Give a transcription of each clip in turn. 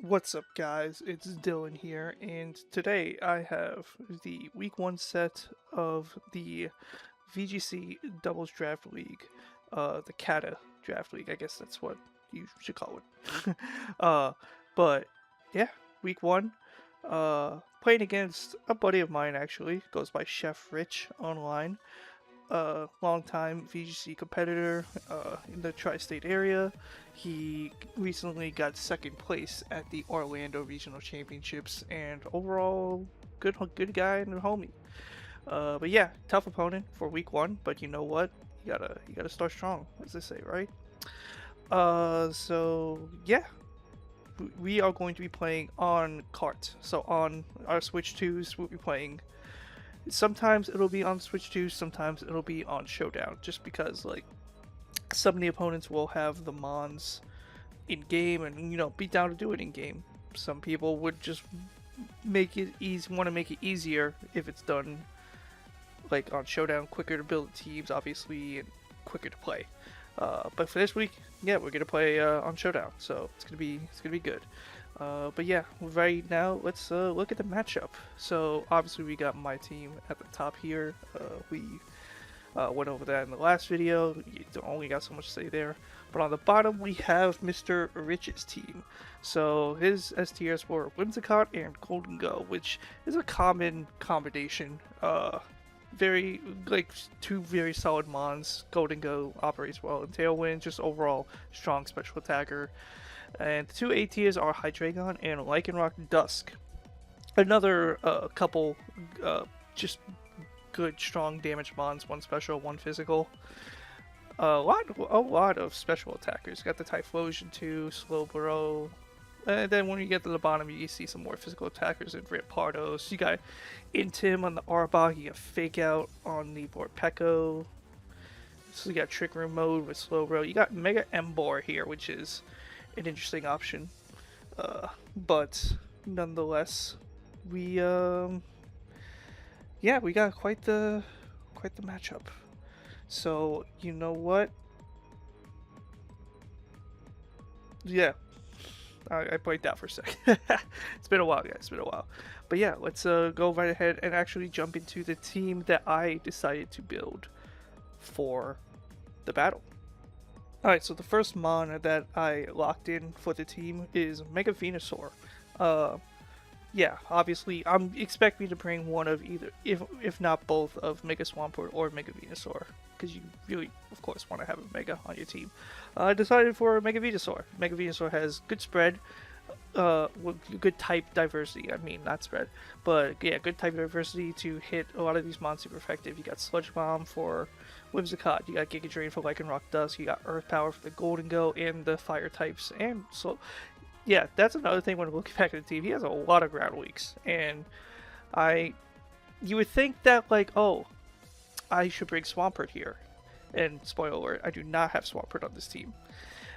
What's up, guys? It's Dillon here, and today I have the Week 1 set of the VGC Doubles Draft League, the CADA Draft League. I guess that's what you should call it. But yeah, Week 1, playing against a buddy of mine actually, goes by ChefRich online. Longtime VGC competitor in the tri-state area. He recently got second place at the Orlando Regional Championships, and overall, good guy and a homie. But yeah, tough opponent for week one. But you know what? You gotta start strong, as they say, right? So yeah, we are going to be playing on cart. So on our Switch 2s, we'll be playing. Sometimes it'll be on Switch 2, sometimes it'll be on Showdown, just because like some of the opponents will have the mons in game and be down to do it in game. Some people would just make it easy, want to make it easier if it's done like on Showdown, quicker to build teams, obviously, and quicker to play. But for this week, yeah, we're gonna play on Showdown, so it's gonna be good. But yeah, right now let's look at the matchup. So obviously we got my team at the top here. We went over that in the last video. You only got so much to say there. But on the bottom we have Mr. Rich's team. So his STRs were Whimsicott and Gholdengo, which is a common combination. Very like two very solid mons. Gholdengo operates well in Tailwind, just overall strong special attacker. And the two A tiers are Hydreigon and Lycanroc Dusk. Another couple just good strong damage mons, one special, one physical. A lot of special attackers. Got the Typhlosion too, Slowbro. And then when you get to the bottom, you see some more physical attackers in Rampardos. You got Intim on the Arbok, you got Fake Out on the Vorpeko. So you got Trick Room mode with Slowbro. You got Mega Emboar here, which is an interesting option. But nonetheless, we we got quite the matchup. So you know what? Yeah, I blanked out for a sec. It's been a while, guys. It's been a while. But yeah, let's go right ahead and actually jump into the team that I decided to build for the battle. Alright, so the first mon that I locked in for the team is Mega Venusaur. Yeah, obviously, I'm expecting to bring one of either, if not both, of Mega Swampert or Mega Venusaur, because you really, of course, want to have a Mega on your team. I decided for Mega Venusaur. Mega Venusaur has good spread, good type diversity. I mean, not spread, but yeah, good type diversity to hit a lot of these mons super effective. You got Sludge Bomb for Whimsicott, you got Giga Drain for Lycanroc Dusk, you got Earth Power for the Gholdengo and the Fire types, and so yeah, that's another thing when looking back at the team. He has a lot of ground weeks, and you would think that like, oh, I should bring Swampert here, and spoiler alert, I do not have Swampert on this team.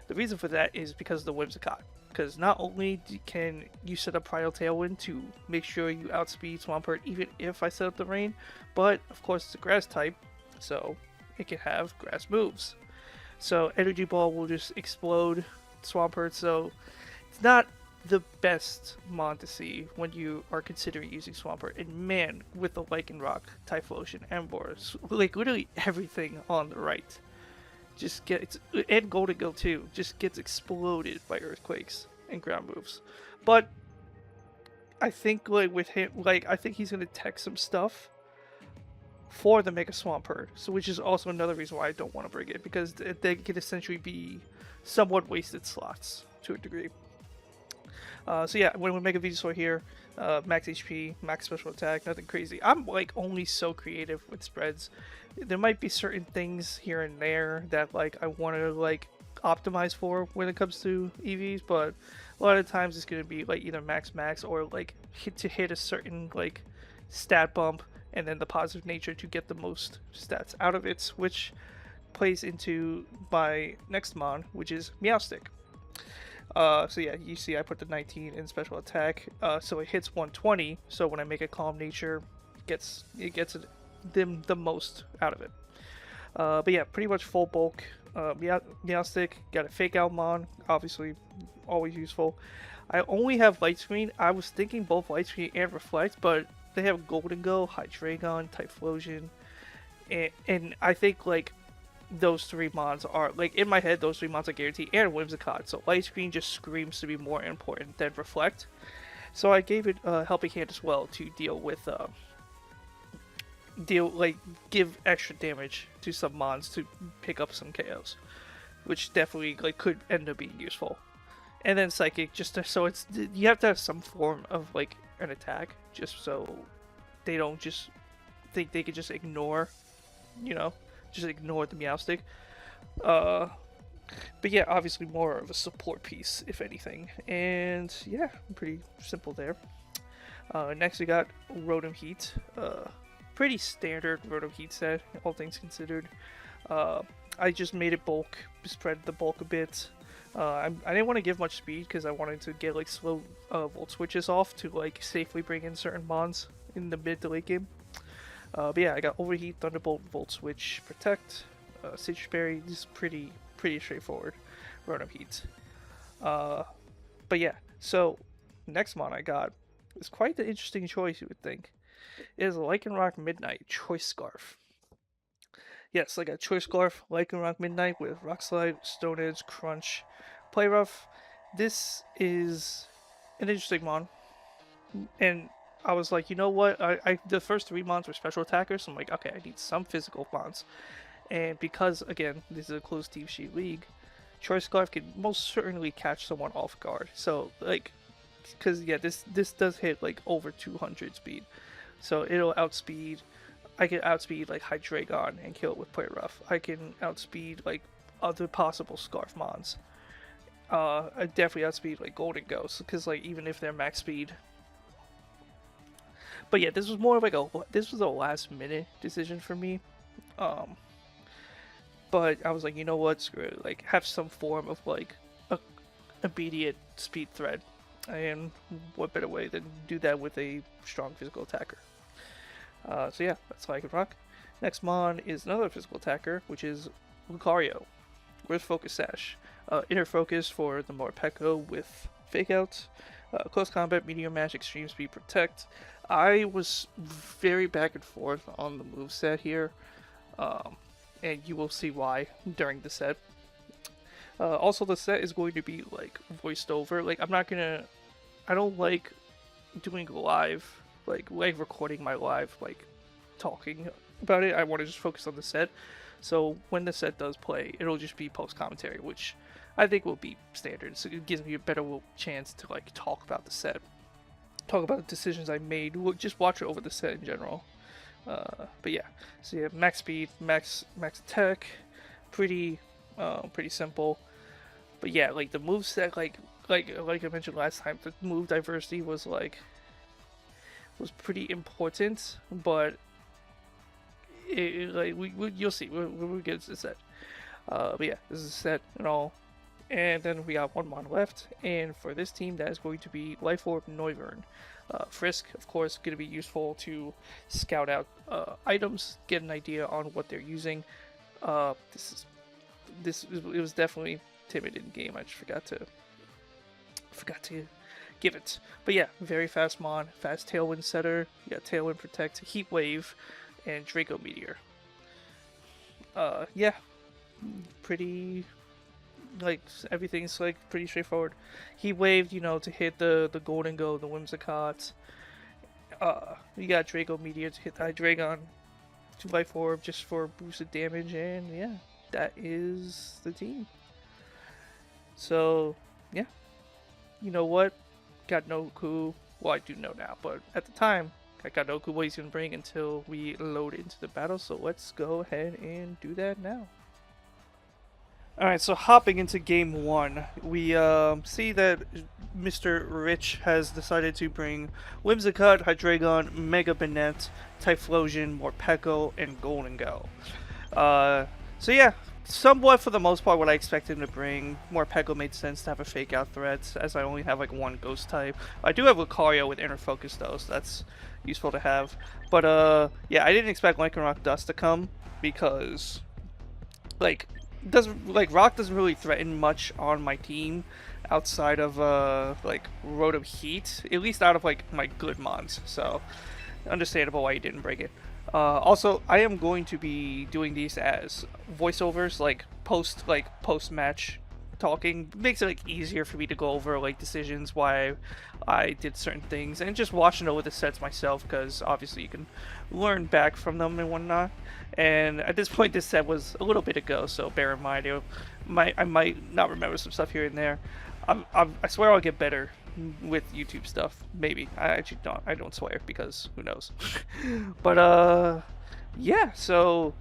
The reason for that is because of the Whimsicott. Because not only can you set up Primal Tailwind to make sure you outspeed Swampert even if I set up the rain, but of course it's a grass type, so it can have grass moves. So Energy Ball will just explode Swampert, so it's not the best mon to see when you are considering using Swampert. And man, with the Lycanroc, Typhlosion, Emboar, like literally everything on the right just gets, and Gholdengo too, just gets exploded by earthquakes and ground moves. But I think like with him, like I think he's gonna tech some stuff for the Mega Swampert, so which is also another reason why I don't want to bring it, because they can essentially be somewhat wasted slots to a degree. So yeah, when we make a Venusaur here, max HP, max special attack, nothing crazy. I'm like only so creative with spreads. There might be certain things here and there that like I want to like optimize for when it comes to EVs, but a lot of times it's going to be like either max or like hit a certain like stat bump and then the positive nature to get the most stats out of it, which plays into my next mon, which is Meowstic. So yeah, you see I put the 19 in special attack, so it hits 120, so when I make a Calm Nature, it gets the most out of it. But yeah, pretty much full bulk. Meowstic, got a Fake Out mon, obviously always useful. I only have Light Screen. I was thinking both Light Screen and Reflect, but they have Gholdengo, Hydreigon, Typhlosion, and I think like those three mons are like in my head. Those three mons are guaranteed, and Whimsicott. So Light Screen just screams to be more important than Reflect. So I gave it a helping hand as well to deal with give extra damage to some mons to pick up some KOs, which definitely like could end up being useful. And then Psychic, so it's you have to have some form of like an attack, just so they don't just think they could just ignore, just ignore the Meowstic. But yeah, obviously more of a support piece, if anything. And yeah, pretty simple there. Next we got Rotom Heat. Pretty standard Rotom Heat set, all things considered. I just made it bulk, spread the bulk a bit. I didn't want to give much speed because I wanted to get like slow volt switches off to like safely bring in certain mons in the mid to late game. But yeah, I got Overheat, Thunderbolt, Volt Switch, Protect, Citrus Berry. This is pretty straightforward Rotom Heat. But yeah, so next mon I got is quite the interesting choice, you would think. It is Lycanroc Midnight Choice Scarf. Yes, I got Choice Scarf, Lycanroc Midnight with Rock Slide, Stone Edge, Crunch, Play Rough. This is an interesting mon, and I was like, you know what? The first three mons were special attackers, so I'm like, okay, I need some physical mons. And because, again, this is a closed Team Sheet League, Choice Scarf can most certainly catch someone off guard. So, like, because, yeah, this does hit, like, over 200 speed. So it'll outspeed, I can outspeed, like, Hydreigon and kill it with Play Rough. I can outspeed, like, other possible Scarf mons. I definitely outspeed, like, Gholdengo, because, like, even if they're max speed. But yeah, this was more of like this was a last minute decision for me. But I was like, you know what, screw it. Like, have some form of like a immediate speed threat, and what better way than do that with a strong physical attacker? So yeah, that's Lycanroc. Next mon is another physical attacker, which is Lucario with Focus Sash. Inner Focus for the Morpeko with Fake Out. Close Combat, Meteor Mash, Extreme Speed, Protect. I was very back and forth on the moveset here, and you will see why during the set. Also, the set is going to be like voiced over. Like, I don't like doing live, like recording my live, like talking about it. I want to just focus on the set. So when the set does play, it'll just be post commentary, which I think will be standard. So it gives me a better chance to like talk about the set. Talk about the decisions I made. We'll just watch it over the set in general. But yeah, so yeah, max speed, max attack, pretty simple. But yeah, like the move set, like I mentioned last time, the move diversity was was pretty important. But you'll see when we get to the set. But yeah, this is a set and all. And then we got one mon left, and for this team that is going to be Life Orb Noivern. Frisk, of course, going to be useful to scout out items, get an idea on what they're using. It was definitely timid in game. I just forgot to give it. But yeah, very fast mon, fast Tailwind setter. You got Tailwind Protect, Heat Wave, and Draco Meteor. Yeah, pretty. Like, everything's like pretty straightforward. He waved, to hit the Gholdengo, the Whimsicott. You got Draco Meteor to hit the Hydreigon, 2x4 Orb just for boosted damage, and yeah, that is the team. So yeah, you know what? Got no clue. Well, I do know now, but at the time, I got no clue what he's gonna bring until we load into the battle. So let's go ahead and do that now. Alright, so hopping into game one, we see that Mr. Rich has decided to bring Whimsicott, Hydreigon, Mega Banette, Typhlosion, Morpeko, and Gholdengo. So yeah, somewhat for the most part what I expected him to bring. Morpeko made sense to have a fake out threat, as I only have like one ghost type. I do have Lucario with Inner Focus though, so that's useful to have. But yeah, I didn't expect Lycanroc Dust to come, because rock doesn't really threaten much on my team, outside of like Rotom Heat, at least out of like my good mons. So understandable why you didn't break it. Also, I am going to be doing these as voiceovers, like post match talking. Makes it like easier for me to go over like decisions, why I did certain things, and just watching over the sets myself, because obviously you can learn back from them and whatnot. And at this point, this set was a little bit ago, so bear in mind, I might not remember some stuff here and there. I swear I'll get better with YouTube stuff. Maybe. I actually don't. I don't swear because who knows. But yeah. So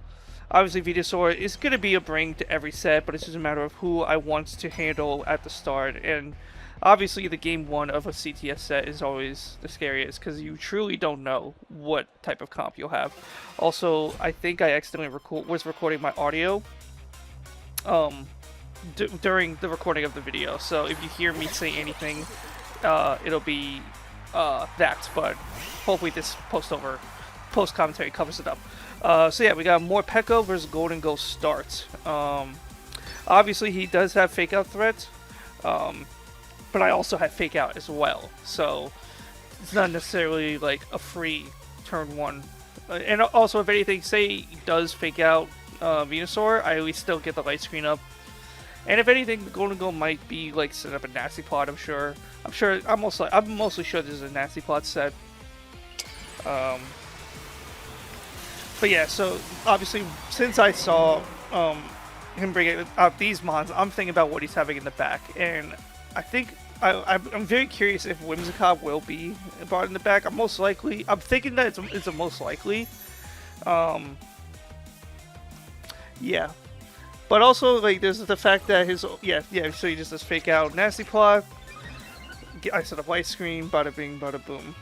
obviously Venusaur is gonna be a bring to every set, but it's just a matter of who I want to handle at the start. And obviously the game one of a CTS set is always the scariest because you truly don't know what type of comp you'll have. Also, I think I accidentally was recording my audio. During the recording of the video, so if you hear me say anything, it'll be that, but hopefully this post commentary covers it up. So yeah, we got more Pekka versus Gholdengo start. Obviously he does have fake out threat, but I also have fake out as well, so it's not necessarily like a free turn one. And also, if anything, say he does fake out Venusaur, I at least still get the light screen up. And if anything, the Gholdengo might be like set up a nasty plot. I'm mostly sure this is a nasty plot set. But yeah, so obviously since I saw him bring out these mons, I'm thinking about what he's having in the back, and I think I'm very curious if Whimsicott will be brought in the back. I'm thinking that it's a most likely. Yeah. But also, like, there's the fact that so he just does fake out nasty plot. I set up light screen, bada bing, bada boom.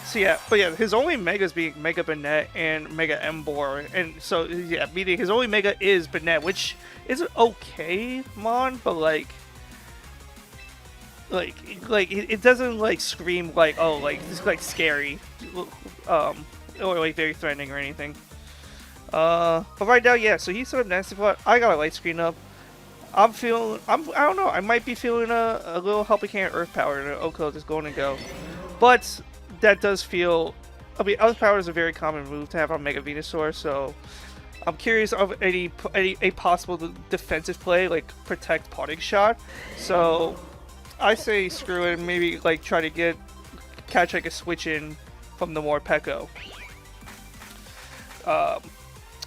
So yeah, but yeah, his only megas being Mega Banette and Mega Emboar, and so yeah, meaning his only mega is Banette, which is an okay mon, but like it doesn't like scream like, oh, like this is like scary, or like very threatening or anything. But right now, yeah, so he set up nasty plot. I got a light screen up. I don't know, I might be feeling a little helping hand Earth Power and Oko is going to go. But that does feel, I mean, Earth Power is a very common move to have on Mega Venusaur, so I'm curious of a possible defensive play, like protect Parting Shot. So I say screw it and maybe like try to catch like a switch in from the more Pekko.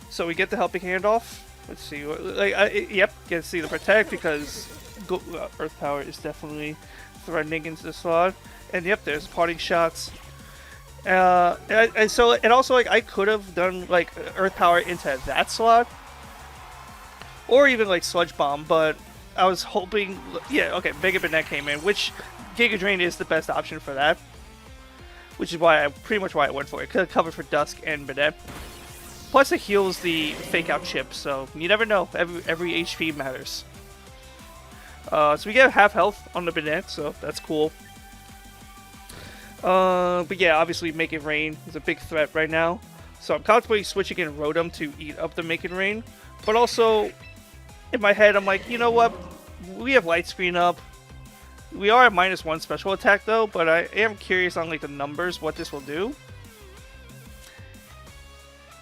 So we get the helping hand off. Let's see. Yep, get to see the protect because Earth Power is definitely threatening into the slot. And yep, there's Parting Shots. And also like I could have done like Earth Power into that slot, or even like Sludge Bomb, but I was hoping. Yeah, okay. Mega Banette came in, which Giga Drain is the best option for that. Which is pretty much why I went for it. Could have covered for Dusk and Banette. Plus it heals the fake out chip, so you never know. Every HP matters. So we get half health on the Banette, so that's cool. But yeah, obviously Make It Rain is a big threat right now. So I'm contemplating switching in Rotom to eat up the Make It Rain. But also, in my head, I'm like, you know what? We have Light Screen up. We are at -1 special attack though, but I am curious on like the numbers, what this will do.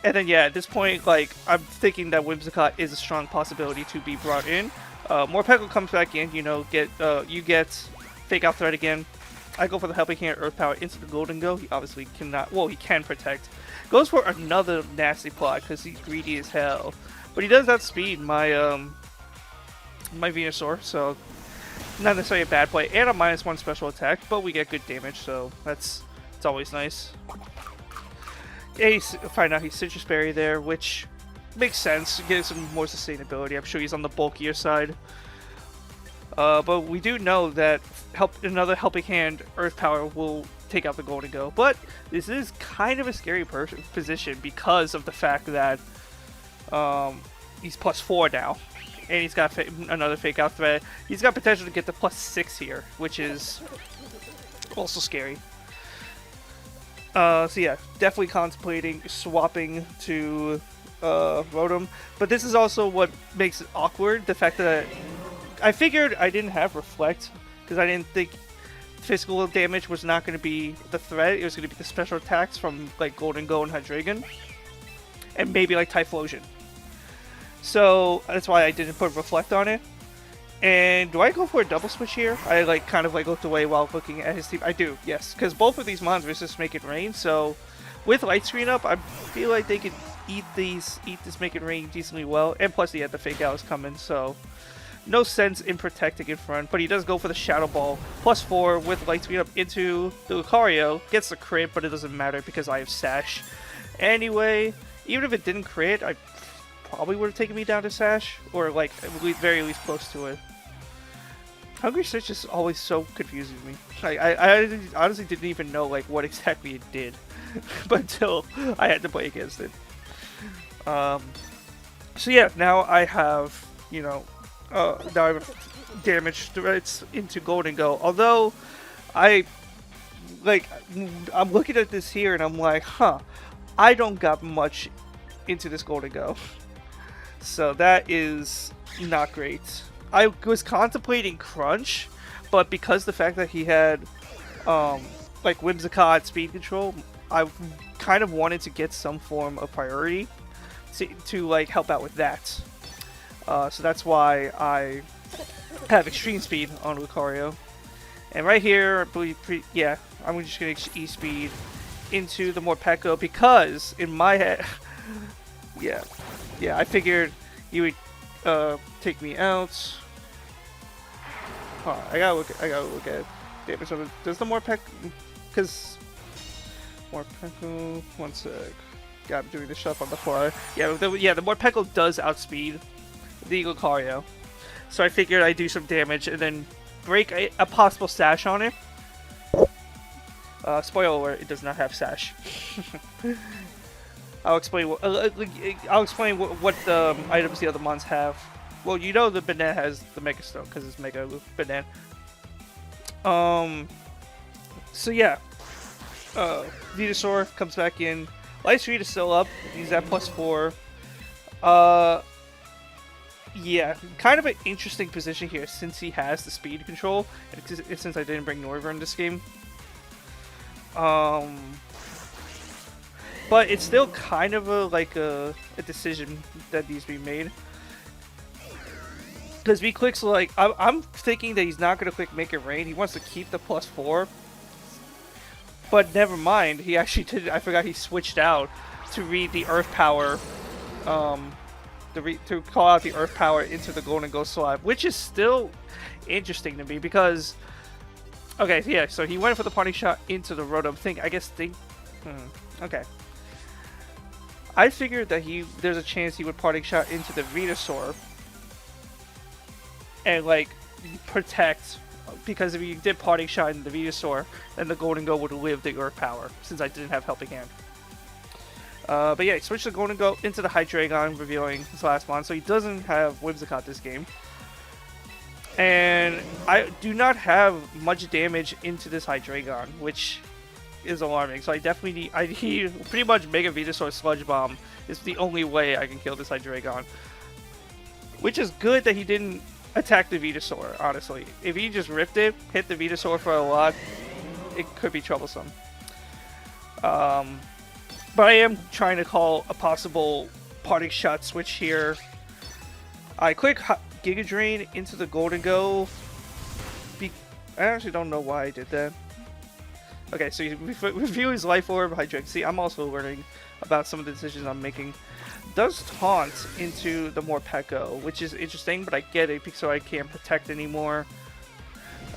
And then yeah, at this point, like I'm thinking that Whimsicott is a strong possibility to be brought in. More Pekko comes back in, you know, you get Fake Out Threat again. I go for the Helping Hand Earth Power into the Gholdengo. He obviously cannot, well, he can protect. Goes for another nasty plot because he's greedy as hell. But he does outspeed my my Venusaur, so not necessarily a bad play. And a -1 special attack, but we get good damage, so it's always nice. Yeah, find out he's Citrus Berry there, which makes sense. Gives him more sustainability. I'm sure he's on the bulkier side. But we do know that another Helping Hand Earth Power will take out the Gholdengo. But this is kind of a scary position because of the fact that he's +4 now. And he's got another Fake Out Threat. He's got potential to get to +6 here, which is also scary. So yeah, definitely contemplating swapping to Rotom, but this is also what makes it awkward. The fact that I figured I didn't have Reflect because I didn't think physical damage was not going to be the threat. It was going to be the special attacks from like Gholdengo and Hydreigon, and maybe like Typhlosion. So that's why I didn't put Reflect on it. And do I go for a double switch here? I like kind of like looked away while looking at his team. I do, yes, because both of these mons resist Make It Rain. So with Light Screen up, I feel like they could eat this Make It Rain decently well. And plus, he had the Fake Out coming, so no sense in protecting in front. But he does go for the Shadow Ball +4 with Light Screen up into the Lucario. Gets the crit, but it doesn't matter because I have Sash. Anyway, even if it didn't crit, I probably would have taken me down to Sash, or like very least close to it. Hungry Stitch is always so confusing to me. I honestly didn't even know like what exactly it did, but until I had to play against it. So yeah, now I have, you know, now I have damage threats into Gholdengo. Although I'm looking at this here and I'm like, huh, I don't got much into this Gholdengo. So that is not great. I was contemplating Crunch, but because the fact that he had like Whimsicott speed control, I kind of wanted to get some form of priority to like help out with that. So that's why I have Extreme Speed on Lucario. And right here, I believe, yeah, I'm just going to E-Speed into the Morpeko because in my head, yeah, I figured you would take me out. Huh, I gotta look at damage on it. Does the Morpeko, because Morpeko, one sec. God, I'm doing this stuff on the fly. Yeah, the Morpeko does outspeed the Lucario. So I figured I'd do some damage and then break a possible Sash on it. Spoiler alert, it does not have Sash. I'll explain what the items the other mons have. Well, you know the Banana has the Mega Stone because it's Mega Banana. So yeah, Venusaur comes back in. Light Screen is still up. He's at +4. Yeah, kind of an interesting position here since he has the speed control, and since I didn't bring Noivern in this game. But it's still kind of a decision that needs to be made. Because he clicks like I'm thinking that he's not gonna click Make It Rain. He wants to keep the +4. But never mind. He actually did. I forgot he switched out to read the Earth Power. To call out the Earth Power into the Gholdengo slot, which is still interesting to me because. Okay, yeah. So he went for the Parting Shot into the Rotom. Okay. I figured that there's a chance he would Parting Shot into the Venusaur. And like protect, because if you did Parting Shot in the Venusaur, then the Gholdengo would live the Earth Power since I didn't have Helping Hand. But yeah, he switched the Gholdengo into the Hydreigon, revealing his last mon, so he doesn't have Whimsicott this game. And I do not have much damage into this Hydreigon, which is alarming. So I definitely need pretty much Mega Venusaur Sludge Bomb is the only way I can kill this Hydreigon. Which is good that he didn't attack the Venusaur, honestly. If he just ripped it, hit the Venusaur for a lot, it could be troublesome. But I am trying to call a possible Parting Shot switch here. I click Giga Drain into the Gholdengo. I actually don't know why I did that. Okay, so you review his Life Orb, Hydrate. See, I'm also learning about some of the decisions I'm making. Does taunt into the Morpeko, which is interesting, but I get it so I can't protect anymore.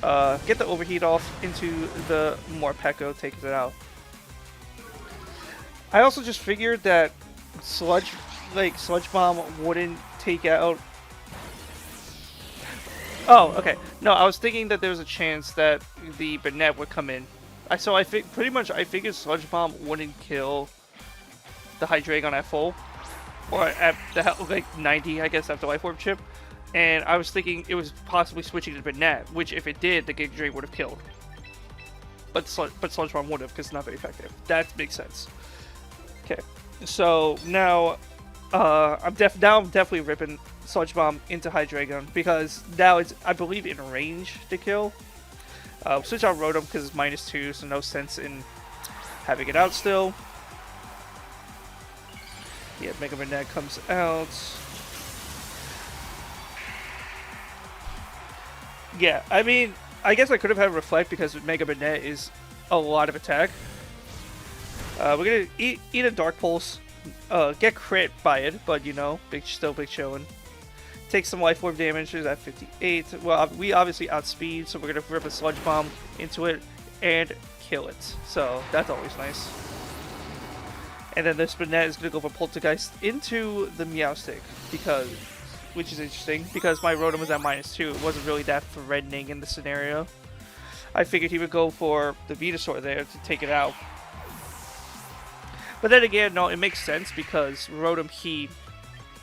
Get the Overheat off into the Morpeko, takes it out. I also just figured that Sludge Bomb wouldn't take out. Oh, okay. No, I was thinking that there was a chance that the Banette would come in. I figured Sludge Bomb wouldn't kill the Hydreigon at full. Or at the 90, I guess, after Life Orb chip. And I was thinking it was possibly switching to Banette, which if it did, the Giga Drain would have killed. But Sludge Bomb would have, because it's not very effective. That makes sense. Okay, so now I'm definitely ripping Sludge Bomb into Hydreigon because now it's, I believe, in range to kill. Switch out Rotom because it's -2, so no sense in having it out still. Yeah, Mega Banette comes out. Yeah, I mean, I guess I could have had Reflect because Mega Banette is a lot of attack. We're gonna eat a Dark Pulse, get crit by it, but you know, still big showing. Take some Life Orb damage at 58. Well, we obviously outspeed, so we're gonna rip a Sludge Bomb into it and kill it. So that's always nice. And then this Banette is gonna go for Poltergeist into the Meowstic because, which is interesting because my Rotom was at -2. It wasn't really that threatening in the scenario. I figured he would go for the Venusaur there to take it out. But then again, no, it makes sense because Rotom Heat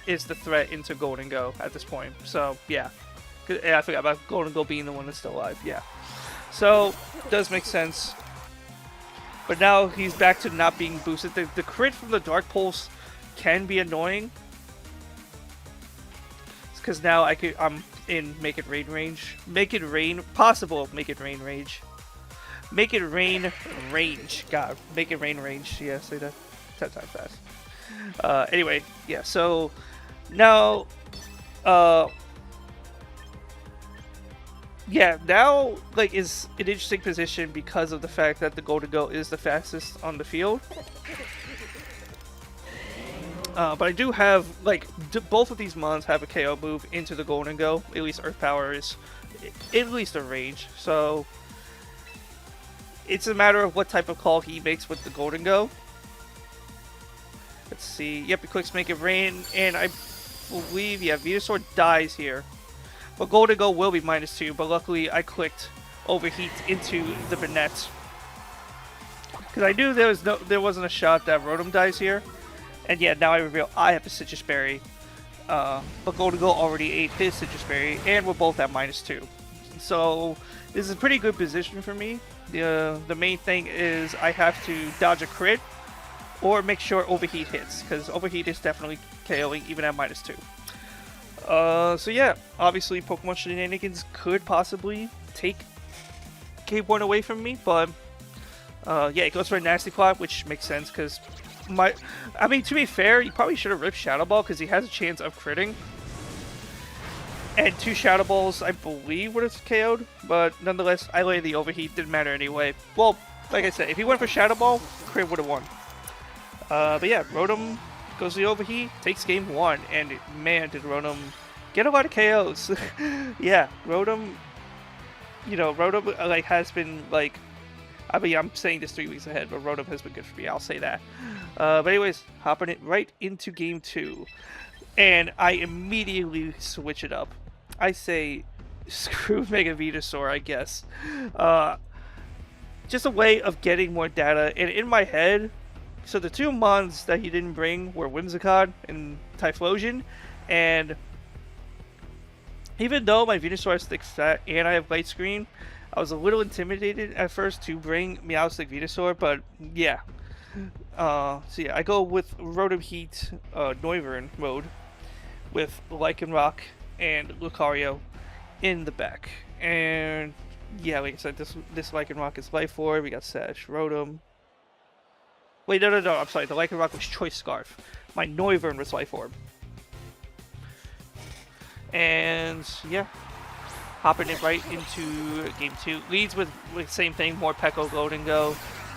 is the threat into Gholdengo at this point. So, yeah. I forgot about Gholdengo being the one that's still alive. Yeah. So, does make sense. But now he's back to not being boosted. The crit from the Dark Pulse can be annoying. Because now I'm in Make It Rain range. Make It Rain, possible Make It Rain range. Make It Rain range. God, Make It Rain range. Yeah, say that 10 times fast. Anyway, yeah, so now, yeah, now, like, is an interesting position because of the fact that the Gholdengo is the fastest on the field. But I do have, like, both of these mons have a KO move into the Gholdengo. At least Earth Power is at least a range. So it's a matter of what type of call he makes with the Gholdengo. Let's see. Yep, he clicks Make It Rain, and I believe, yeah, Venusaur dies here. But Gholdengo will be -2, but luckily I clicked Overheat into the Banette. Because I knew there wasn't a shot that Rotom dies here. And yeah, now I reveal I have a Citrus Berry. But Gholdengo already ate his Citrus Berry, and we're both at -2. So this is a pretty good position for me. The main thing is I have to dodge a crit or make sure Overheat hits, because Overheat is definitely KOing even at -2. So yeah, obviously Pokemon Shenanigans could possibly take Game 1 away from me, but yeah, it goes for a Nasty Plot, which makes sense, because I mean, to be fair, he probably should have ripped Shadow Ball, because he has a chance of critting. And 2 Shadow Balls, I believe, would have KO'd, but nonetheless, I laid the Overheat, didn't matter anyway. Well, like I said, if he went for Shadow Ball, crit would have won. But yeah, Rotom goes to the Overheat, takes Game 1, and man, did Rotom get a lot of KOs. Yeah, Rotom, you know, Rotom, like, has been, like, I mean, I'm saying this 3 weeks ahead, but Rotom has been good for me, I'll say that. But anyways, hopping it right into Game 2. And I immediately switch it up. I say, screw Mega Venusaur, I guess. Just a way of getting more data. And in my head, so the 2 mons that he didn't bring were Whimsicott and Typhlosion. And even though my Venusaur is thick fat and I have Light Screen, I was a little intimidated at first to bring Meowstic Venusaur, but yeah. So yeah, I go with Rotom Heat Noivern mode with Lycanroc and Lucario in the back. And yeah, like I said, this Lycanroc is Life Orb. We got Sash, Rotom. Wait, no, I'm sorry. The Lycanroc was Choice Scarf. My Noivern was Life Orb. And yeah, hopping it right into Game 2. Leads with the same thing, more Peko Gholdengo.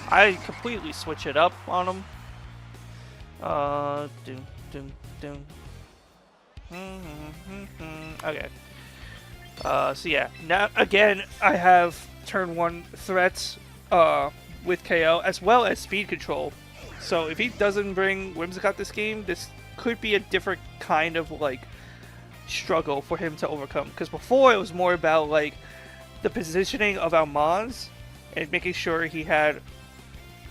I completely switch it up on him. Okay. So yeah, now again I have turn 1 threats with KO as well as speed control. So if he doesn't bring Whimsicott this game, this could be a different kind of like struggle for him to overcome. Because before it was more about like the positioning of our mons and making sure he had,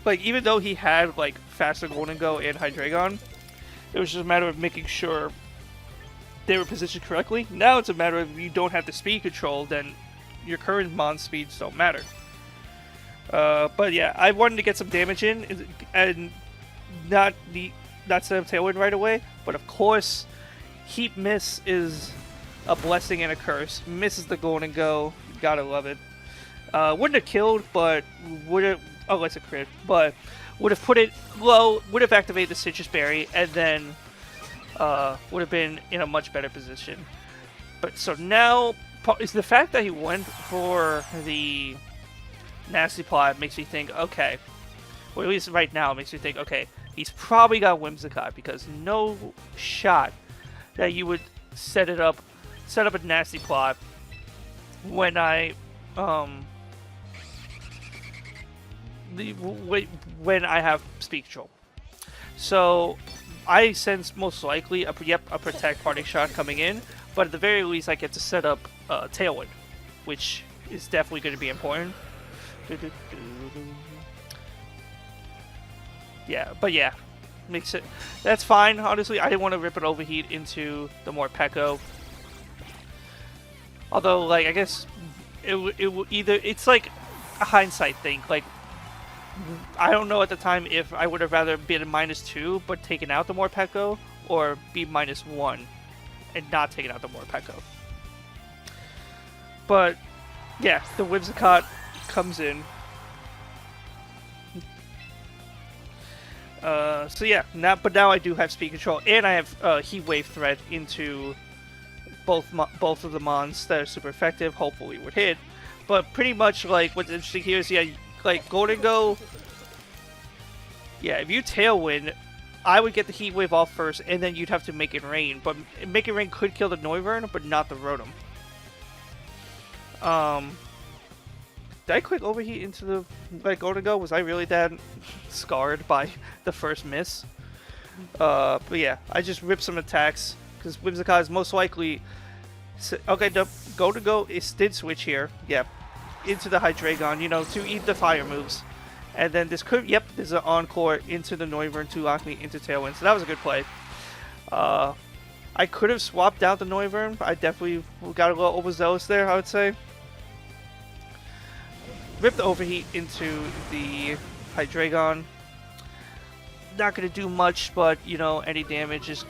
like, even though he had like faster Gholdengo and Hydreigon, it was just a matter of making sure they were positioned correctly. Now it's a matter of, if you don't have the speed control, then your current mon speeds don't matter. But yeah, I wanted to get some damage in and not set up Tailwind right away. But of course, Heat Miss is a blessing and a curse. Misses the Gholdengo. Gotta love it. Wouldn't have killed, but would have... Oh, it's a crit. But would have put it low, would have activated the Citrus Berry, and then would have been in a much better position. But so now, is the fact that he went for the Nasty Plot makes me think, okay, or at least right now makes me think, okay, he's probably got Whimsicott, because no shot that you would set up a Nasty Plot when I when I have speed control. So I sense most likely a Protect Parting Shot coming in, but at the very least I get to set up Tailwind, which is definitely going to be important. Yeah, but yeah, makes it. That's fine. Honestly, I didn't want to rip an Overheat into the Morpeko. Although, like, I guess it will either. It's like a hindsight thing. Like, I don't know at the time if I would have rather been a -2 but taken out the Morpeko, or be -1 and not taken out the Morpeko. But yeah, the Whimsicott comes in. So yeah, now I do have speed control, and I have Heat Wave Threat into both of the mons that are super effective. Hopefully would hit, but pretty much like what's interesting here is, yeah, like Gholdengo. Yeah, if you Tailwind, I would get the Heat Wave off first, and then you'd have to Make It Rain. But Make It Rain could kill the Noivern, but not the Rotom. Did I click Overheat into the Gholdengo? Was I really that scarred by the first miss? But yeah, I just ripped some attacks because Whimsicott is most likely. Okay, the Gholdengo did switch here. Yeah, into the Hydreigon, you know, to eat the fire moves. And then this could, yep, there's an Encore into the Noivern to lock me into Tailwind. So that was a good play. I could have swapped out the Noivern. I definitely got a little overzealous there, I would say. Rip the Overheat into the Hydreigon. Not going to do much, but, you know, any damage is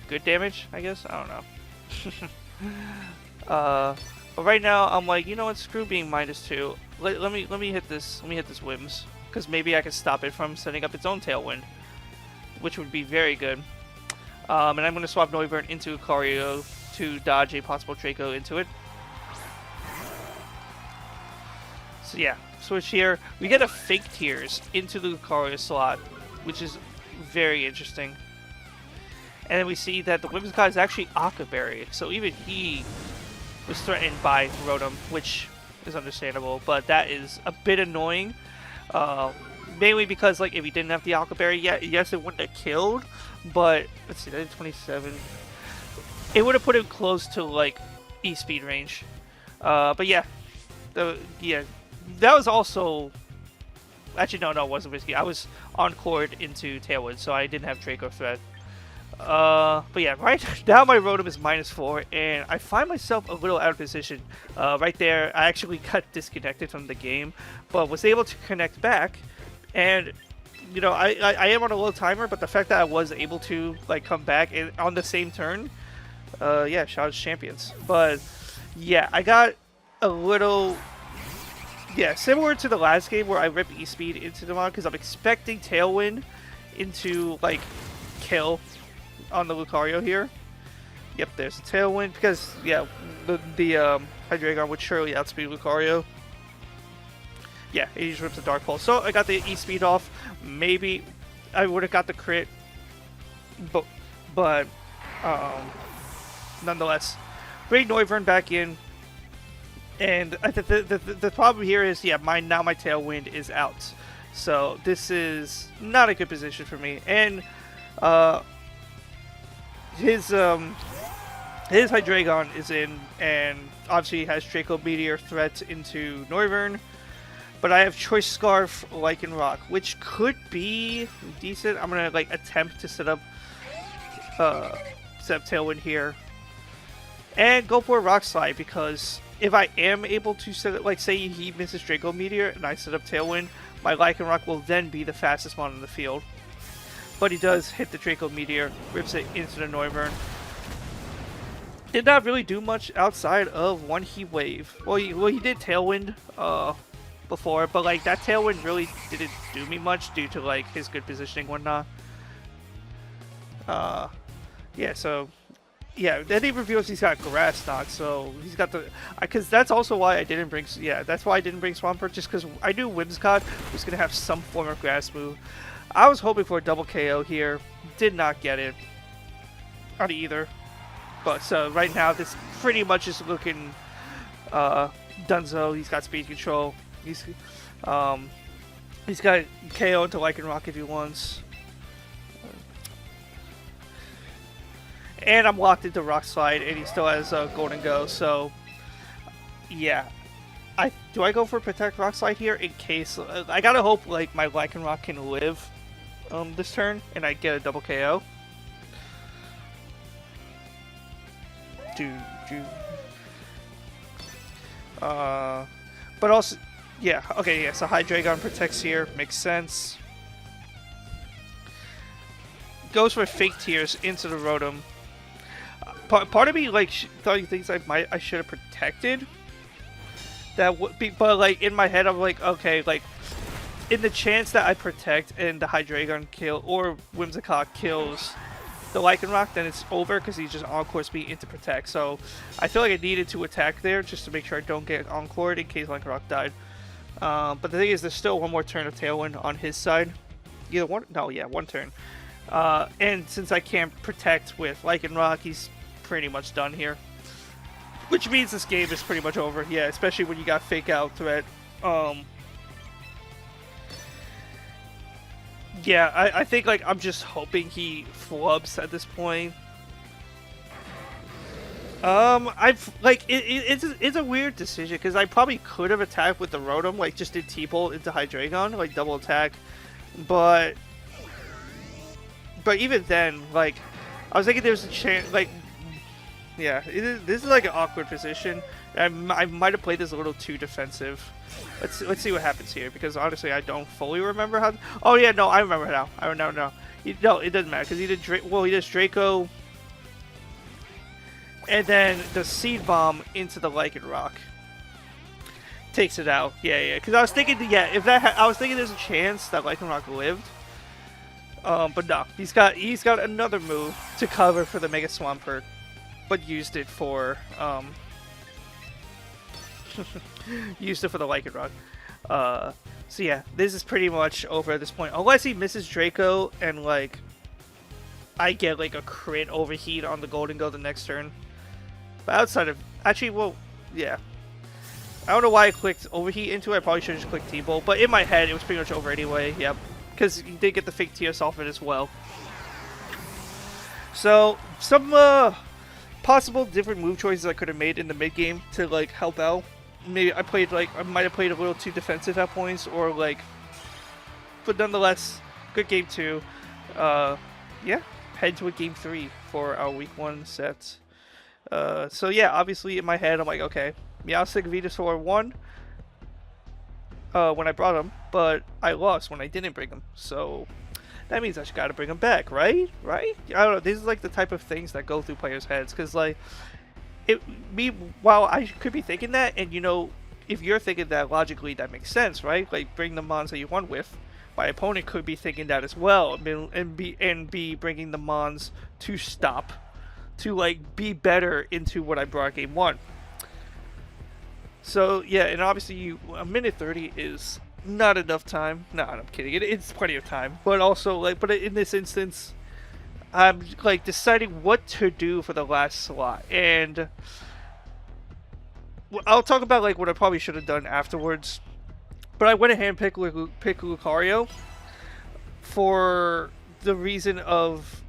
good damage, I guess? I don't know. But right now, I'm like, you know what, screw being -2. Let me hit this Whims. Because maybe I can stop it from setting up its own Tailwind. Which would be very good. And I'm going to swap Noivern into Lucario to dodge a possible Draco into it. So yeah, switch here. We get a Fake Tears into the Lucario slot, which is very interesting. And then we see that the Whimsicott is actually Aqua Berry, so even he was threatened by Rotom, which is understandable, but that is a bit annoying. Mainly because, like, if he didn't have the Aqua Berry, yeah, yes, it wouldn't have killed, but let's see, that is 27. It would have put him close to, like, E-Speed range. But yeah, that was also. Actually, no, it wasn't risky. I was Encored into Tailwind, so I didn't have Draco Threat. But yeah, right now my Rotom is -4, and I find myself a little out of position. Right there, I actually got disconnected from the game, but was able to connect back. And, you know, I am on a low timer, but the fact that I was able to, like, come back and on the same turn, yeah, shout out to champions. But yeah, I got a little. Yeah, similar to the last game where I ripped E-Speed into the mod because I'm expecting Tailwind into, like, kill on the Lucario here. Yep, there's a Tailwind because, yeah, the Hydreigon would surely outspeed Lucario. Yeah, he just rips the Dark Pulse. So I got the E-Speed off. Maybe I would have got the crit, but nonetheless, bring Noivern back in. And the problem here is, yeah, my Tailwind is out, so this is not a good position for me. And his Hydreigon is in, and obviously he has Draco Meteor threat into Noivern. But I have Choice Scarf, Lycanroc, which could be decent. I'm gonna, like, attempt to set up Tailwind here, and go for a Rock Slide, because if I am able to set it, like, say he misses Draco Meteor and I set up Tailwind, my Lycanroc will then be the fastest one in the field. But he does hit the Draco Meteor, rips it into the Noivern. Did not really do much outside of one Heat Wave. Well, he did Tailwind before, but like that Tailwind really didn't do me much due to like his good positioning and whatnot. Yeah, so yeah, then he reveals he's got Grass Knot, so he's got the... Because that's also why I didn't bring... Yeah, that's why I didn't bring Swampert, just because I knew Whimsicott was going to have some form of Grass move. I was hoping for a double KO here. Did not get it. On either. But, so, right now, this pretty much is looking... Dunzo, he's got Speed Control. He's got KO into Lycanroc if he wants. And I'm locked into Rock Slide, and he still has Gholdengo, so yeah. Do I go for Protect Rock Slide here in case... I gotta hope like my Lycanroc can live this turn, and I get a double KO. But also... Yeah, okay, yeah, so Hydreigon protects here, makes sense. Goes for Fake Tears into the Rotom. Part of me like thought things I should have protected. That would be, but like in my head I'm like, okay, like in the chance that I protect and the Hydreigon kill or Whimsicott kills the Lycanroc, then it's over because he's just Encore Speed into Protect. So I feel like I needed to attack there just to make sure I don't get Encored in case Lycanroc died. But the thing is, there's still one more turn of Tailwind on his side. Either one? No, yeah, one turn. And since I can't protect with Lycanroc, he's pretty much done here. Which means this game is pretty much over. Yeah, especially when you got Fake Out Threat. Yeah, I think like I'm just hoping he flubs at this point. I've like it's a weird decision because I probably could have attacked with the Rotom, like just did T-Bolt into Hydreigon, like double attack, but even then, like I was thinking there's a chance, like yeah, this is like an awkward position. I might have played this a little too defensive. Let's see what happens here because honestly I don't fully remember how. Oh yeah, no, I remember now. I don't know. No, it doesn't matter because he does Draco. And then the Seed Bomb into the Lycanroc. Takes it out. Yeah. Because I was thinking, yeah, I was thinking there's a chance that Lycanroc lived. But no, he's got another move to cover for the Mega Swampert, but used it for the Lycanroc. So yeah, this is pretty much over at this point, unless he misses Draco and like I get like a crit overheat on the Gholdengo the next turn. But outside of... Actually, well, yeah. I don't know why I clicked Overheat into it. I probably should have just clicked T-Bolt. But in my head, it was pretty much over anyway. Yep. Because you did get the Fake TS off it as well. So, some possible different move choices I could have made in the mid-game to, like, help out. Maybe I might have played a little too defensive at points. Or, like... But nonetheless, good game 2. Yeah. Head to a game 3 for our week 1 set. So yeah, obviously in my head I'm like, okay, Meowstic Venusaur won when I brought him, but I lost when I didn't bring him. So that means I just gotta bring him back, right? I don't know. This is like the type of things that go through players' heads, because like while I could be thinking that, and you know, if you're thinking that logically, that makes sense, right? Like bring the mons that you won with. My opponent could be thinking that as well, and be bringing the mons to stop. To like be better into what I brought game 1. So yeah, and obviously a minute 30 is not enough time. No, I'm kidding. It's plenty of time. But also like, but in this instance, I'm like deciding what to do for the last slot, and I'll talk about like what I probably should have done afterwards. But I went ahead and picked Lucario for the reason of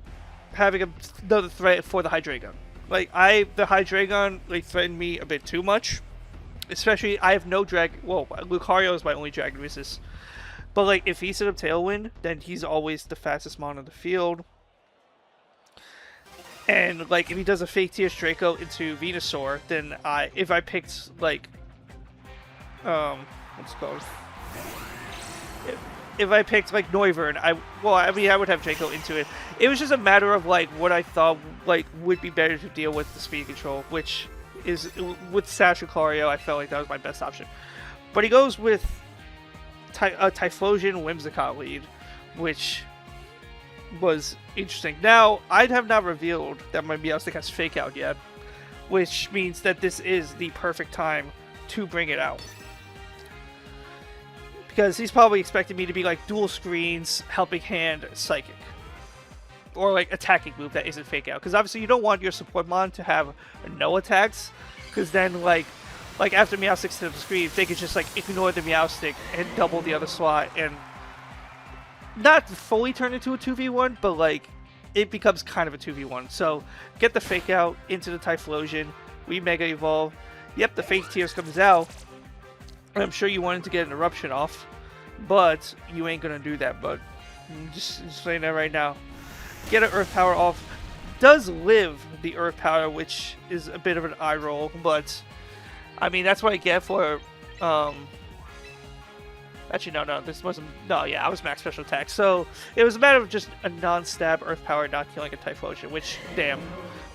having another threat for the Hydreigon. Like the Hydreigon like threatened me a bit too much. Especially I have no Lucario is my only Dragon resist. But like if he set up Tailwind, then he's always the fastest mon on the field. And like if he does a Fake Tears Draco into Venusaur, then if I picked like what's it called? if I picked like Noivern, I mean I would have Draco into it. It was just a matter of like what I thought like would be better to deal with the speed control, which is with Sash Lucario. I felt like that was my best option. But he goes with a Typhlosion Whimsicott lead, which was interesting. Now I have not revealed that my Meowstic has Fake Out yet, which means that this is the perfect time to bring it out. Because he's probably expecting me to be like dual screens, helping hand, psychic. Or like attacking move that isn't Fake Out. Because obviously you don't want your support mon to have no attacks. Because then like after Meowstic to the screen, they could just like ignore the Meowstic and double the other slot. And not fully turn into a 2v1, but like it becomes kind of a 2v1. So get the Fake Out into the Typhlosion. We Mega Evolve. Yep, the Fake Tears comes out. I'm sure you wanted to get an Eruption off, but you ain't gonna do that, bud. I'm just saying that right now. Get an Earth Power off. Does live the Earth Power, which is a bit of an eye roll, but I mean that's what I get for. Actually, no, this wasn't. No, yeah, I was max special attack, so it was a matter of just a non-stab Earth Power not killing a Typhlosion, which damn,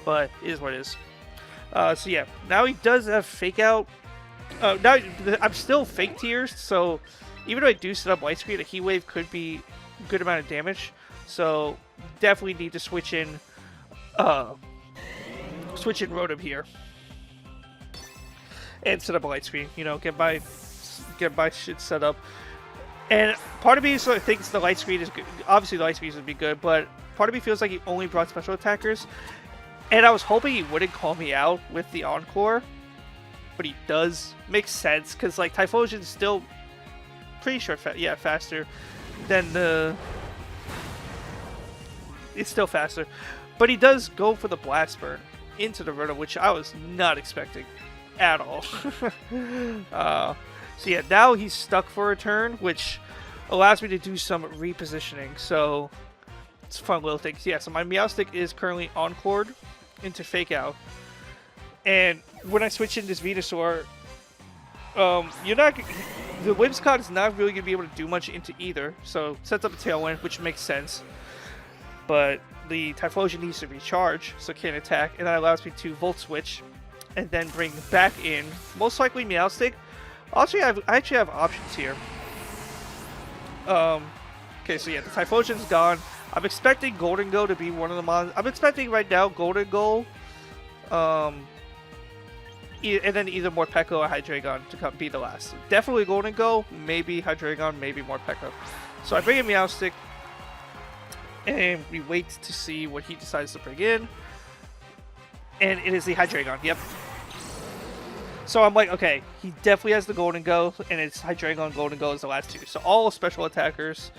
but it is what it is. So yeah, now he does have Fake Out. Now I'm still Fake Tears, so even though I do set up Light Screen, a Heat Wave could be a good amount of damage. So definitely need to switch in Rotom here and set up a Light Screen. You know, get my shit set up. And part of me sort of thinks the Light Screen is good. Obviously, the Light Screen would be good, but part of me feels like he only brought special attackers. And I was hoping he wouldn't call me out with the Encore. But he does. Makes sense, because like Typhlosion's still pretty sure faster than the... It's still faster. But he does go for the Blast Burn into the Rotom, which I was not expecting at all. So yeah, now he's stuck for a turn, which allows me to do some repositioning. So it's a fun little thing. So yeah, so my Meowstic is currently Encored into Fake Out. And when I switch in this Venusaur, the Whimsicott is not really going to be able to do much into either. So sets up a Tailwind, which makes sense. But the Typhlosion needs to recharge, so can't attack. And that allows me to Volt Switch and then bring back in, most likely Meowstic. Also, I actually have options here. Okay, so yeah, the Typhlosion's gone. I'm expecting Gholdengo to be one of the mons. I'm expecting right now Gholdengo, and then either Morpeko or Hydreigon to be the last. Definitely Gholdengo, maybe Hydreigon, maybe Morpeko. So I bring in Meowstic, and we wait to see what he decides to bring in. And it is the Hydreigon, yep. So I'm like, okay, he definitely has the Gholdengo, and it's Hydreigon, Gholdengo is the last two. So all special attackers,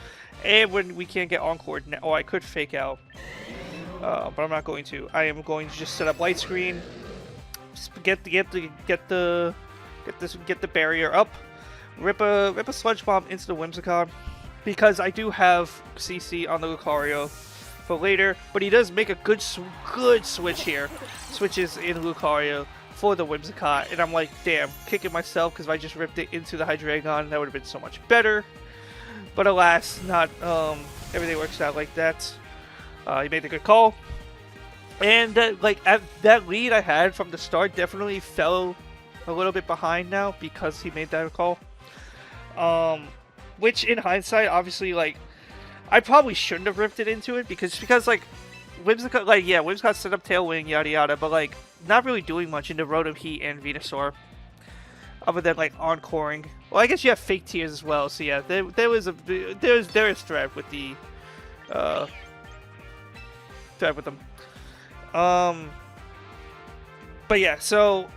and when we can't get Encored, I could Fake Out, but I'm not going to. I am going to just set up Light Screen, get the barrier up, rip a Sludge Bomb into the Whimsicott, because I do have CC on the Lucario for later, but he does make a good switch here. Switches in Lucario for the Whimsicott, and I'm like, damn, kicking myself, because if I just ripped it into the Hydreigon, that would have been so much better. But alas, not everything works out like that. He made a good call, and that lead I had from the start definitely fell a little bit behind now because he made that call. Which in hindsight, obviously, like, I probably shouldn't have ripped it into it because like Whimsicott, like, yeah, Whimsicott set up Tailwind, yada yada, but like not really doing much into Rotom, Heat, and Venusaur, other than like Encoring. Well, I guess you have Fake Tears as well, so yeah, there is threat with the threat with them. But yeah, so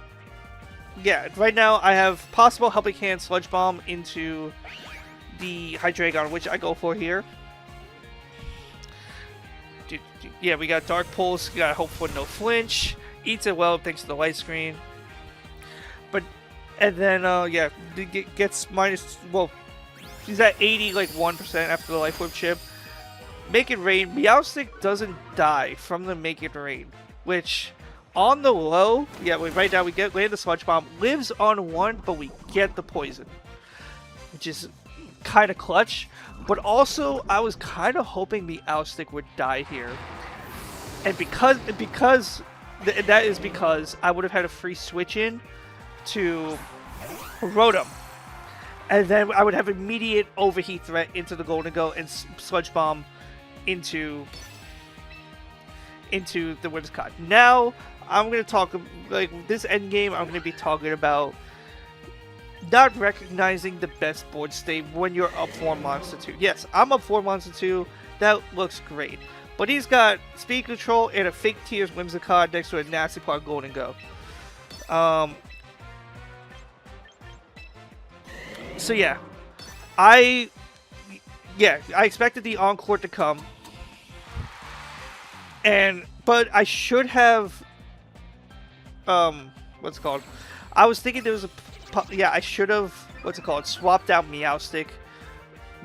yeah, right now I have possible Helping Hand Sludge Bomb into the Hydreigon, which I go for here. Yeah, we got Dark Pulse, we got Hope for No Flinch, eats it well thanks to the Light Screen. But, and then, yeah, gets minus, well, he's at 80, like 1% after the Life Orb chip. Make It Rain, Meowstic doesn't die from the Make It Rain, which, on the low, yeah, right now we land the Sludge Bomb, lives on 1, but we get the poison, which is kind of clutch. But also, I was kind of hoping the Oustic would die here. And because that is because I would have had a free switch in to Rotom. And then I would have immediate overheat threat into the Gholdengo and Sludge Bomb into the Whimsicott. Now, I'm going to talk, like, this endgame, I'm going to be talking about not recognizing the best board state when you're up 4 Monster 2. Yes, I'm up 4 Monster 2. That looks great. But he's got Speed Control and a Fake Tears Whimsicott next to a Nasty Plot Gholdengo. So yeah. I expected the Encore to come. But I should have what's it called? I was thinking there was I should have swapped out Meowstic,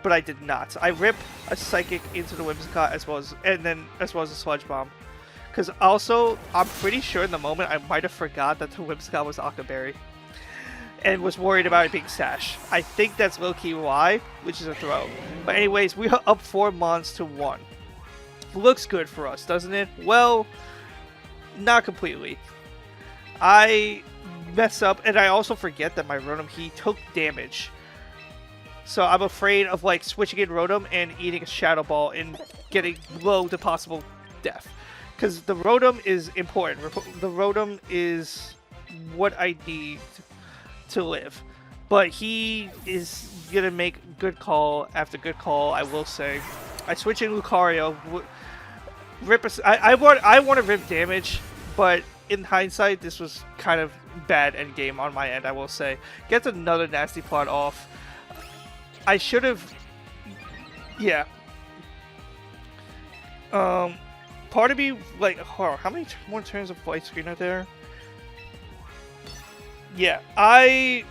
but I did not. I rip a Psychic into the Whimsicott as well as a Sludge Bomb. Because also, I'm pretty sure in the moment I might have forgot that the Whimsicott was Aqua Berry. And was worried about it being Sash. I think that's low-key why, which is a throw. But anyways, we are up 4 Mons to 1. Looks good for us, doesn't it? Well, not completely. I mess up, and I also forget that my Rotom, he took damage. So I'm afraid of like switching in Rotom and eating a Shadow Ball and getting low to possible death. Because the Rotom is important. The Rotom is what I need to live. But he is going to make good call after good call, I will say. I switch in Lucario. I want to rip damage, but in hindsight, this was kind of bad endgame on my end, I will say. Gets another Nasty Plot off. I should have... Yeah. Part of me, like, how many more turns of Light Screen are there? Yeah, I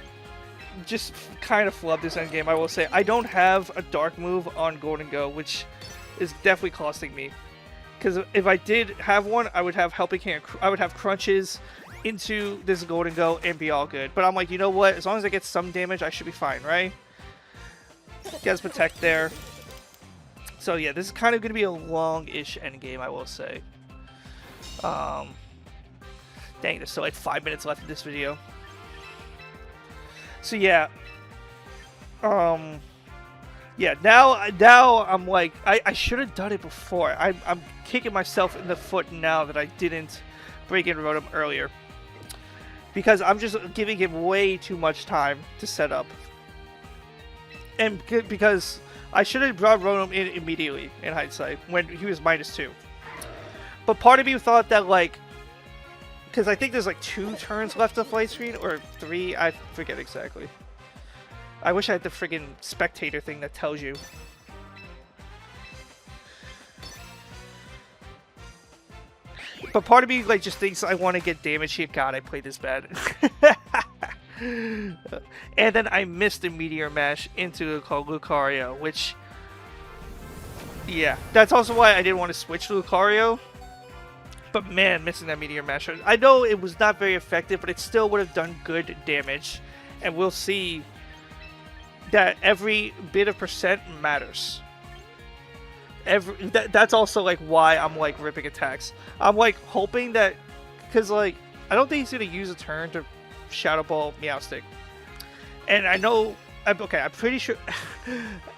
just kind of flubbed this endgame, I will say. I don't have a Dark move on Gholdengo, which is definitely costing me. Because if I did have one, I would have Helping Hand. I would have Crunches into this Gholdengo and be all good. But I'm like, you know what? As long as I get some damage, I should be fine, right? Gets Protect there. So yeah, this is kind of going to be a long-ish endgame, I will say. Dang, there's still like 5 minutes left in this video. So yeah. Yeah, now I'm like, I should have done it before. I'm kicking myself in the foot now that I didn't break in Rotom earlier. Because I'm just giving him way too much time to set up. And because I should have brought Rotom in immediately, in hindsight, when he was -2. But part of me thought that, like, because I think there's like 2 turns left of Light Screen, or 3, I forget exactly. I wish I had the friggin' spectator thing that tells you. But part of me, like, just thinks I want to get damage here. God, I played this bad. And then I missed the Meteor Mash into Lucario, which... Yeah, that's also why I didn't want to switch to Lucario. But man, missing that Meteor Mash. I know it was not very effective, but it still would have done good damage. And we'll see that every bit of percent matters. That's also like why I'm like ripping attacks. I'm like hoping that, because like I don't think he's gonna use a turn to Shadow Ball Meowstic. And I know, I'm pretty sure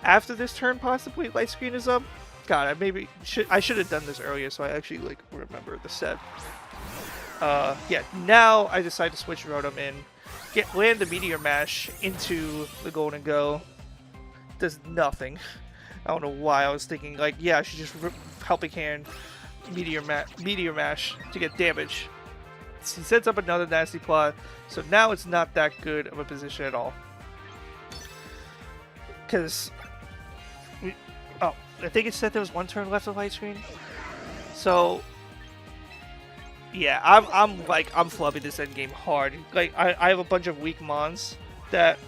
after this turn possibly Light Screen is up. God, I should have done this earlier so I actually like remember the set. Yeah, now I decide to switch Rotom in. Land the Meteor Mash into the Gholdengo. Does nothing. I don't know why I was thinking, like, yeah, I should just Helping Hand Meteor Mash to get damage. He sets up another Nasty Plot, so now it's not that good of a position at all. Because... Oh, I think it said there was 1 turn left of Light Screen. So... Yeah, I'm flubbing this endgame hard. Like I have a bunch of weak mons that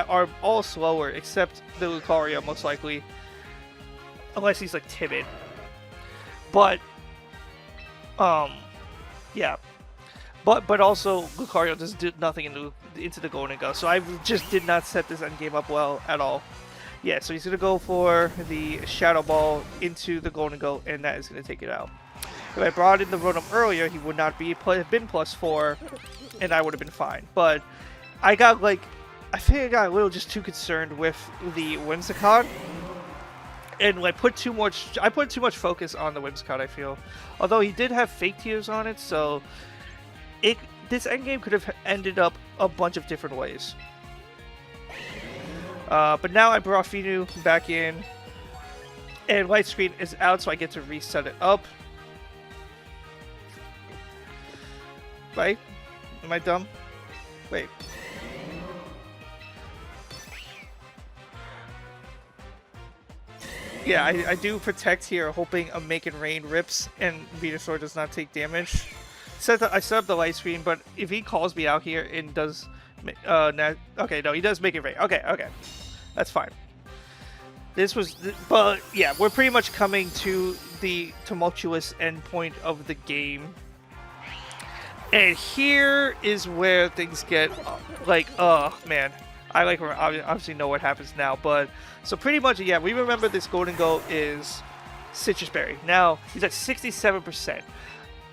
are all slower except the Lucario most likely, unless he's like timid. But yeah, But also Lucario just did nothing into the Gholdengo, so I just did not set this end game up well at all. Yeah, so he's gonna go for the Shadow Ball into the Gholdengo, and that is gonna take it out. If I brought in the Rotom earlier, he would not have been +4, and I would have been fine. But I got like, I think I got a little just too concerned with the Whimsicott, and like I put too much focus on the Whimsicott, I feel. Although he did have fake tears on it, so this endgame could have ended up a bunch of different ways. But now I brought Finu back in, and Light Screen is out, so I get to reset it up. Right? Am I dumb? Wait. Yeah, I do protect here, hoping a Make It Rain rips and Venusaur does not take damage. I set up the Light Screen, but if he calls me out here and does... okay, no, he does Make It Rain. Okay. That's fine. But yeah, we're pretty much coming to the tumultuous endpoint of the game. And here is where things get, like, oh, man. I obviously know what happens now, but... So pretty much, yeah, we remember this Gholdengo is Citrus Berry. Now, he's at 67%.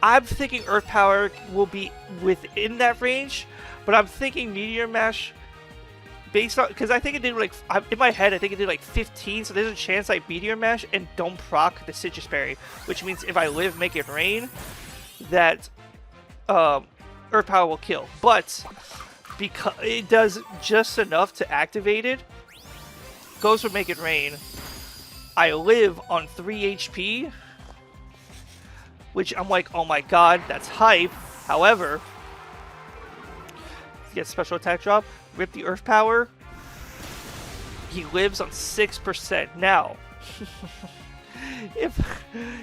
I'm thinking Earth Power will be within that range, but I'm thinking Meteor Mash, based on... Because I think it did, like... In my head, I think it did, like, 15, so there's a chance I Meteor Mash and don't proc the Citrus Berry, which means if I live Make It Rain, that... Earth Power will kill, but because it does just enough to activate it, goes for Make It Rain. I live on 3 HP, which I'm like, oh my god, that's hype. However, get special attack drop, rip the Earth Power. He lives on 6% now.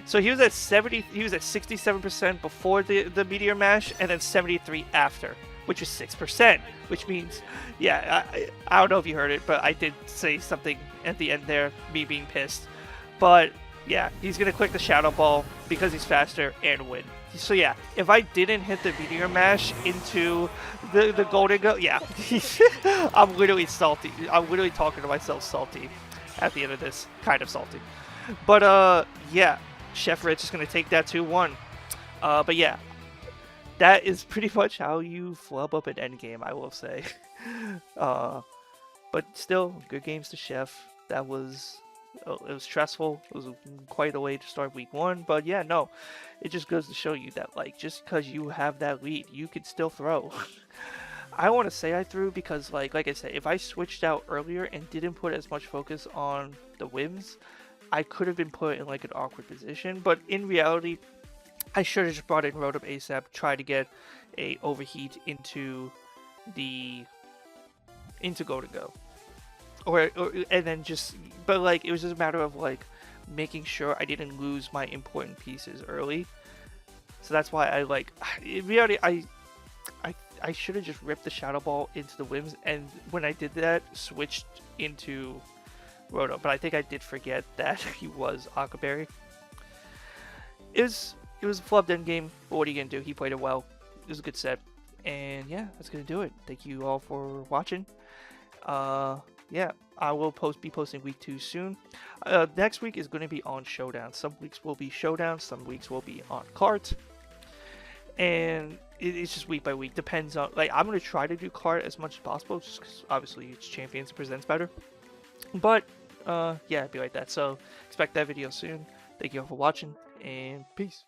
So he was at 67% before the Meteor Mash, and then 73 after, which is 6%, which means, yeah, I don't know if you heard it, but I did say something at the end there, me being pissed. But yeah, he's gonna click the Shadow Ball because he's faster and win. So yeah, if I didn't hit the Meteor Mash into the Gholdengo, yeah, I'm literally salty. I'm literally talking to myself salty at the end of this, kind of salty. But, yeah, ChefRich is going to take that 2-1. But yeah, that is pretty much how you flub up an endgame, I will say. But still, good games to Chef. That was, it was stressful. It was quite a way to start week 1. But yeah, no, it just goes to show you that, like, just because you have that lead, you can still throw. I don't want to say I threw because, like I said, if I switched out earlier and didn't put as much focus on the whims, I could have been put in like an awkward position, but in reality, I should have just brought in Rotom ASAP, try to get a overheat into Gholdengo, and then just, but like it was just a matter of like making sure I didn't lose my important pieces early. So that's why I like in reality I should have just ripped the Shadow Ball into the whims, and when I did that, switched into Rotom, but I think I did forget that he was Aqua Berry. It was a flubbed end game, but what are you gonna do? He played it well. It was a good set, and yeah, that's gonna do it. Thank you all for watching. Yeah, I will be posting week 2 soon. Next week is going to be on Showdown. Some weeks will be Showdown, some weeks will be on Cart, and it's just week by week. Depends on, like, I'm gonna try to do Cart as much as possible, just because obviously it's Champions, it presents better. But yeah, it'd be like that. So expect that video soon. Thank you all for watching, and peace.